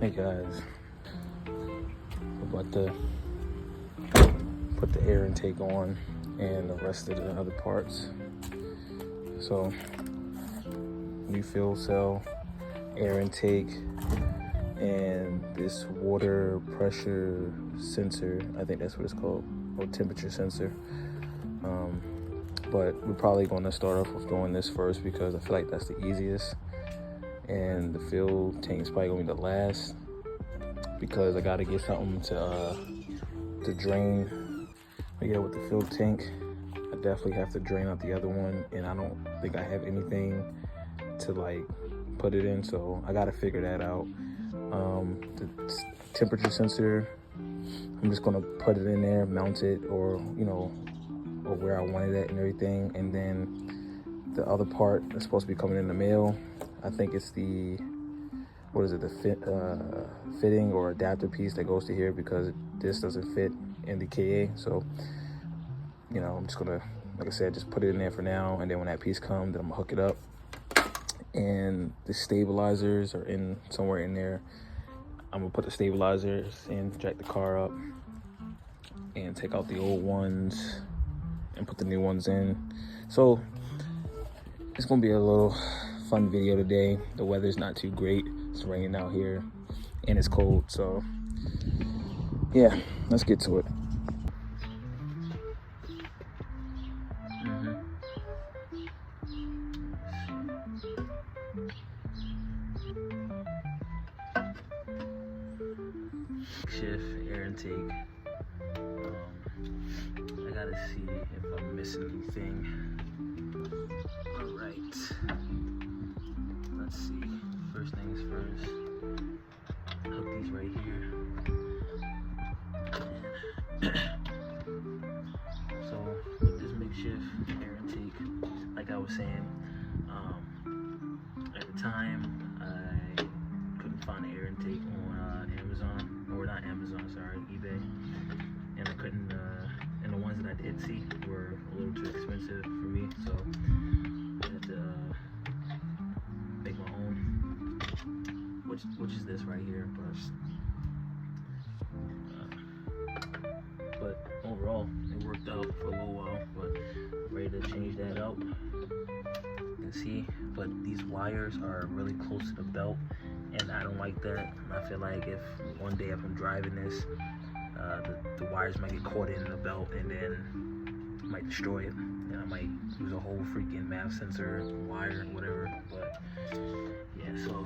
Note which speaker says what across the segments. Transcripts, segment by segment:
Speaker 1: Hey guys, I'm about to put the air intake on and the rest of the other parts. So, new fuel cell, air intake, and this water pressure sensor. I think that's what it's called, or temperature sensor. But we're probably going to start off with doing this first because I feel like that's the easiest, and the fuel tank is probably going to be the last because I got to get something to drain. But yeah, with the fuel tank, I definitely have to drain out the other one, and I don't think I have anything to like put it in, so I got to figure that out. The temperature sensor, I'm just gonna put it in there, mount it, or or where I want it at and everything. And then the other part is supposed to be coming in the mail. I think it's the, the fitting or adapter piece that goes to here, because this doesn't fit in the KA. So, I'm just gonna, like I said, just put it in there for now. And then when that piece comes, then I'm gonna hook it up. And the stabilizers are in somewhere in there. I'm gonna put the stabilizers in, jack the car up, and take out the old ones and put the new ones in. So it's gonna be a little fun video today. The weather's not too great. It's raining out here and it's cold. So yeah, let's get to it. Shift, air intake. I gotta see if I'm missing anything. All right, let's see. First things first, hook these right here. So with this makeshift air intake, like I was saying, at the time I couldn't find an air intake on Amazon, or not Amazon, sorry, eBay, and I couldn't, and the ones that I did see were a little too expensive for me, so I had to make my own, which is this right here. But overall, it worked out for a little while. But I'm ready to change that out. You can see, but these wires are really close to the belt, and I don't like that. I feel like if one day if I'm driving this, the wires might get caught in the belt and then might destroy it, and I might lose a whole freaking MAV sensor, wire, whatever. But yeah, so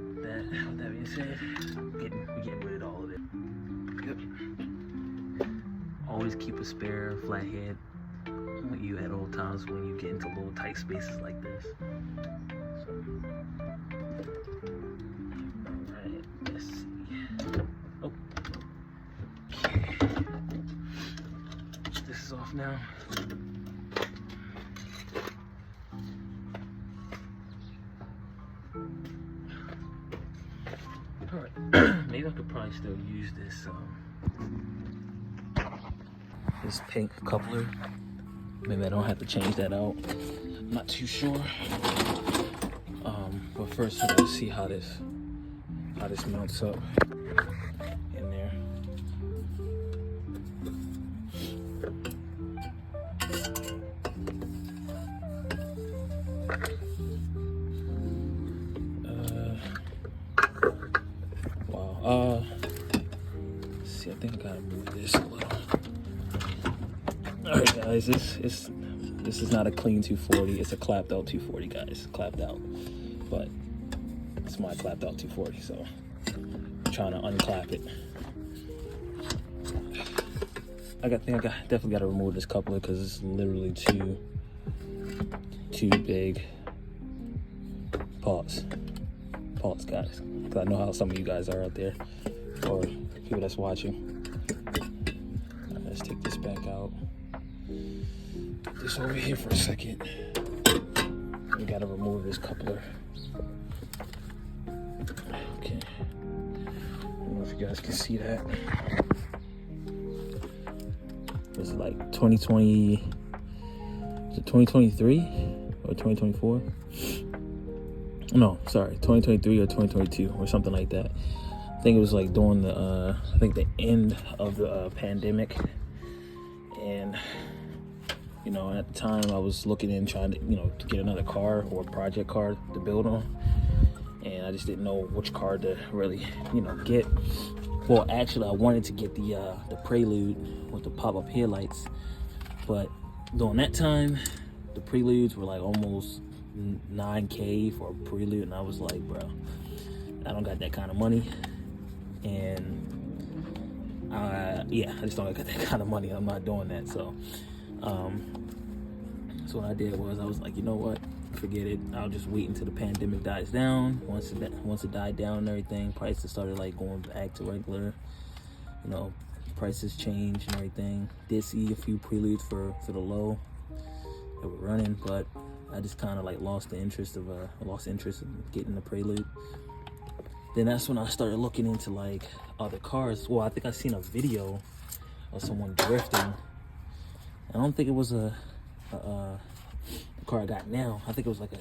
Speaker 1: with that being said, we're getting rid of all of it. Yep. Always keep a spare flathead with you at all times when you get into little tight spaces like this. So, alright, let's see. Oh, okay. This is off now. Alright, maybe I could probably still use this this pink coupler. Maybe I don't have to change that out. I'm not too sure. But first I gotta see how this mounts up in there. Wow. See, I think I gotta move this a little. All right, guys, this is not a clean 240. It's a clapped out 240, guys. Clapped out, but it's my clapped out 240. So I'm trying to unclap it. I definitely got to remove this coupler because it's literally too big. Pause, guys. Because I know how some of you guys are out there, or people that's watching. Right, let's take this back out. Put this over here for a second. We gotta remove this coupler. Okay. I don't know if you guys can see that. This is like 2020. Is it 2023 or 2024? No, sorry, 2023 or 2022 or something like that. I think it was like during the I think the end of the pandemic, and you know, at the time I was looking in trying to, you know, to get another car or a project car to build on, and I just didn't know which car to really, you know, get. Well, actually, I wanted to get the Prelude with the pop-up headlights, but during that time, the Preludes were like almost $9K for a Prelude, and I was like, bro, I don't got that kind of money, and yeah, I just don't got that kind of money. I'm not doing that. So what I did was I was like, you know what, forget it. I'll just wait until the pandemic dies down. Once it died down and everything, prices started like going back to regular. You know, prices changed and everything. Did see a few Preludes for the low that were running, but I just kind of like lost interest in getting the Prelude. Then that's when I started looking into like other cars. Well, I think I seen a video of someone drifting. I don't think it was a car I got now. I think it was like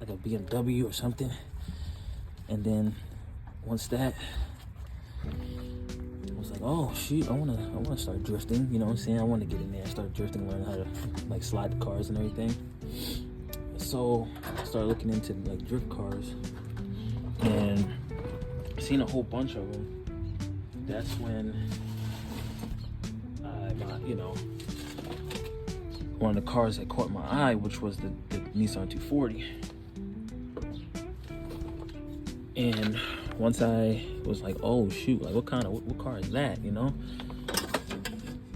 Speaker 1: a BMW or something. And then once that, I was like, oh shoot, I wanna start drifting. You know what I'm saying? I want to get in there and start drifting, learn how to like slide the cars and everything. So I started looking into like drift cars and seen a whole bunch of them. That's when I got, you know, one of the cars that caught my eye, which was the Nissan 240. And once I was like, oh shoot, like what car is that, you know?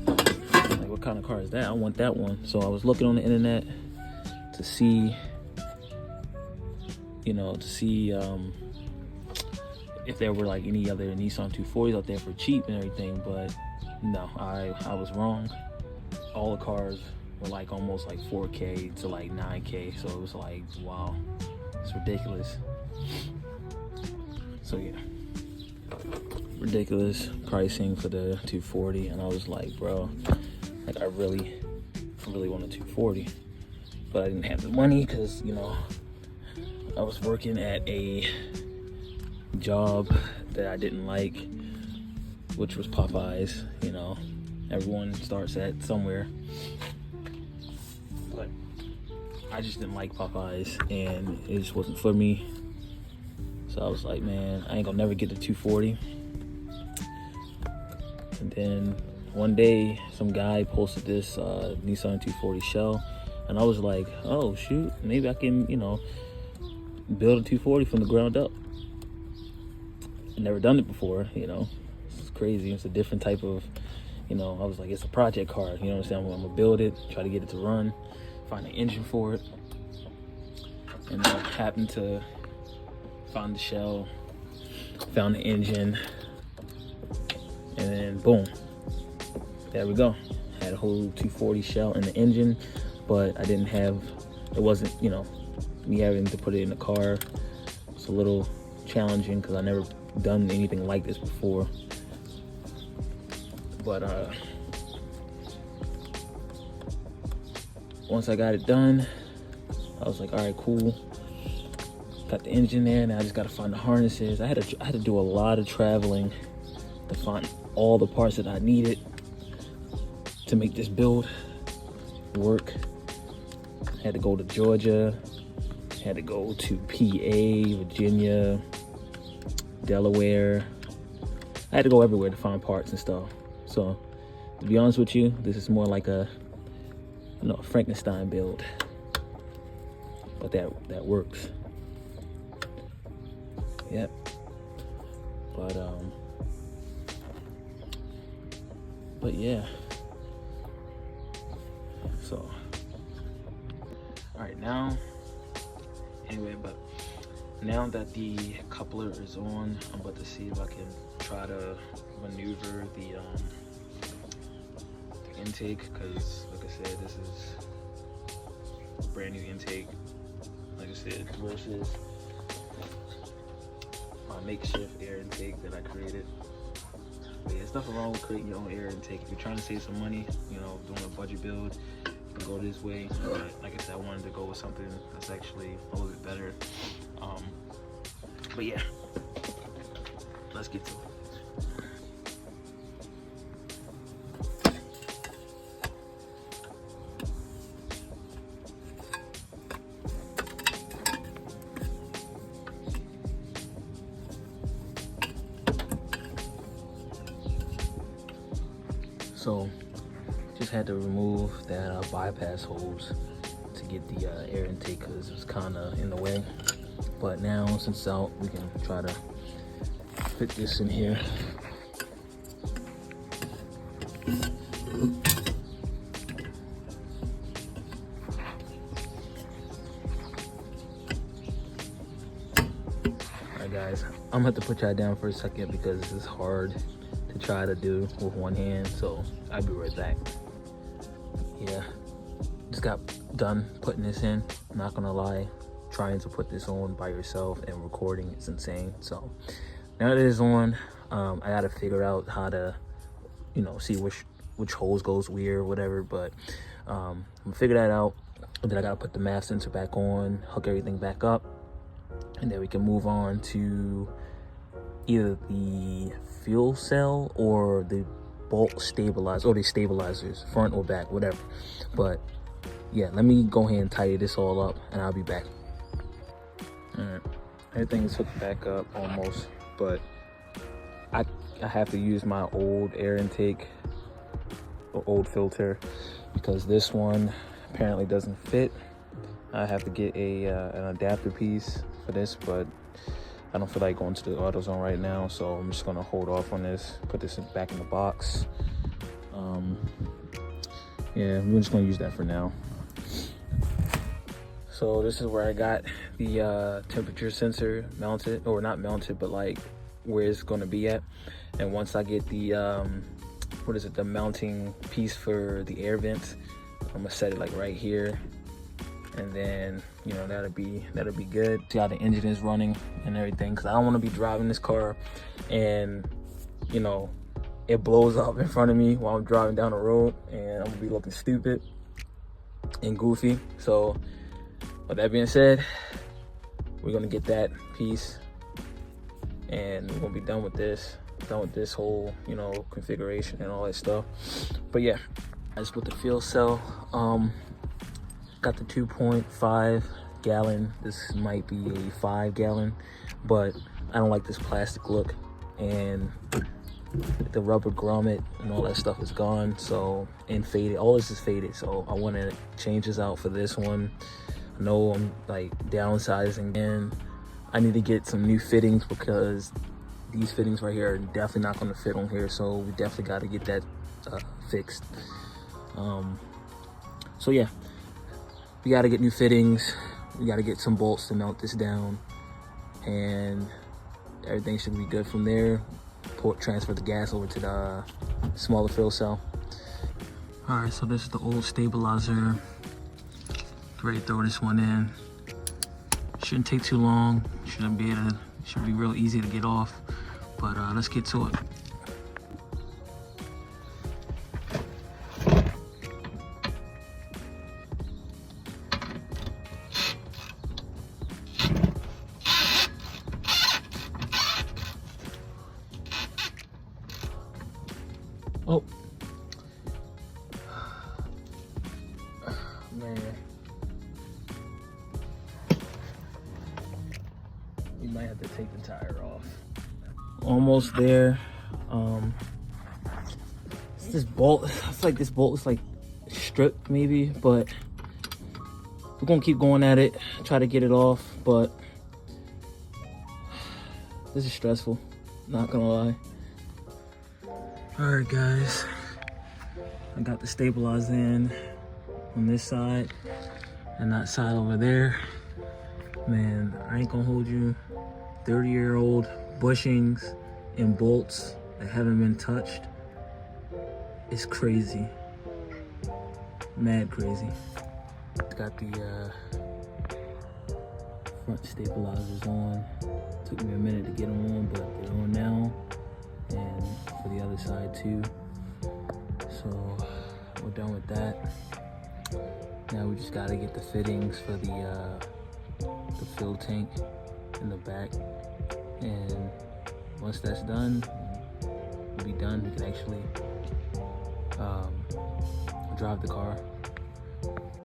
Speaker 1: Like what kind of car is that? I want that one. So I was looking on the internet to see, you know, if there were like any other Nissan 240s out there for cheap and everything, but no, I was wrong. All the cars were like almost like 4K to like 9K, so it was like, wow, it's ridiculous. So yeah, ridiculous pricing for the 240, and I was like, bro, like I really want a 240, but I didn't have the money because, you know, I was working at a job that I didn't like, which was Popeyes. You know, everyone starts at somewhere, but I just didn't like Popeyes, and it just wasn't for me. So I was like, man, I ain't gonna never get the 240. And then one day, some guy posted this Nissan 240 shell, and I was like, oh shoot, maybe I can, you know, build a 240 from the ground up. I've never done it before, you know. It's crazy. It's a different type of, you know, I was like, it's a project car, you know what I'm saying? I'm gonna build it, try to get it to run, find an engine for it. And I happened to find the shell, found the engine, and then boom, there we go. Had a whole 240 shell in the engine, but I didn't have, it wasn't, you know, me having to put it in the car. It's a little challenging because I never done anything like this before. But once I got it done, I was like, all right, cool. Got the engine there, and I just got to find the harnesses. I had to do a lot of traveling to find all the parts that I needed to make this build work. I had to go to Georgia, had to go to PA, Virginia, Delaware. I had to go everywhere to find parts and stuff. So to be honest with you, this is more like a, you know, a Frankenstein build, but that works. Yep. But yeah. So all right, now anyway, but now that the coupler is on, I'm about to see if I can try to maneuver the intake, because like I said, this is a brand new intake, like I said, versus my makeshift air intake that I created. But yeah, there's nothing wrong with creating your own air intake. If you're trying to save some money, you know, doing a budget build, you can go this way. But like I said, I wanted to go with something that's actually a little bit better. But yeah, let's get to it. So just had to remove that bypass hose to get the air intake because it was kind of in the way. But now since it's out, we can try to fit this in here. Alright guys, I'm gonna have to put y'all down for a second because this is hard to try to do with one hand, so I'll be right back. Yeah, just got done putting this in. I'm not gonna lie, trying to put this on by yourself and recording is insane. So now that it is on, I gotta figure out how to, you know, see which hose goes where or whatever, but I'm gonna figure that out. And then I gotta put the math sensor back on, hook everything back up, and then we can move on to either the fuel cell or the bolt stabilizer, or the stabilizers, front or back, whatever. But yeah, let me go ahead and tidy this all up and I'll be back. All right, everything is hooked back up almost, but I have to use my old air intake or old filter because this one apparently doesn't fit. I have to get an adapter piece for this, but I don't feel like going to the AutoZone right now, so I'm just gonna hold off on this, put this back in the box. Yeah, we're just gonna use that for now. So this is where I got the temperature sensor mounted, or not mounted, but like where it's gonna be at. And once I get the, the mounting piece for the air vents, I'm gonna set it like right here. And then, you know, that'll be good. See how the engine is running and everything, because I don't want to be driving this car and, you know, it blows up in front of me while I'm driving down the road and I'm gonna be looking stupid and goofy. So with that being said, we're gonna get that piece and we're gonna be done with this whole, you know, configuration and all that stuff. But yeah, as with the fuel cell, got the 2.5 gallon. This might be a 5 gallon, but I don't like this plastic look, and the rubber grommet and all that stuff is gone, so, and faded. All this is faded, so I want to change this out for this one. I know I'm like downsizing, and I need to get some new fittings because these fittings right here are definitely not going to fit on here, so we definitely got to get that fixed. So yeah, we got to get new fittings. We got to get some bolts to mount this down, and everything should be good from there. Transfer the gas over to the smaller fuel cell. All right, so this is the old stabilizer. Ready to throw this one in. Shouldn't take too long. Should be real easy to get off. But let's get to it. Oh, man, we might have to take the tire off. Almost there. This bolt, I feel like this bolt is like stripped maybe, but we're gonna keep going at it, try to get it off, but this is stressful, not gonna lie. All right guys, I got the stabilizer in on this side and that side over there. Man, I ain't gonna hold you. 30-year-old bushings and bolts that haven't been touched. It's crazy, mad crazy. Got the front stabilizers on. Took me a minute to get them on, but they're on now. And for the other side too. So we're done with that. Now we just gotta get the fittings for the fill tank in the back once that's done, we'll be done. We can actually drive the car.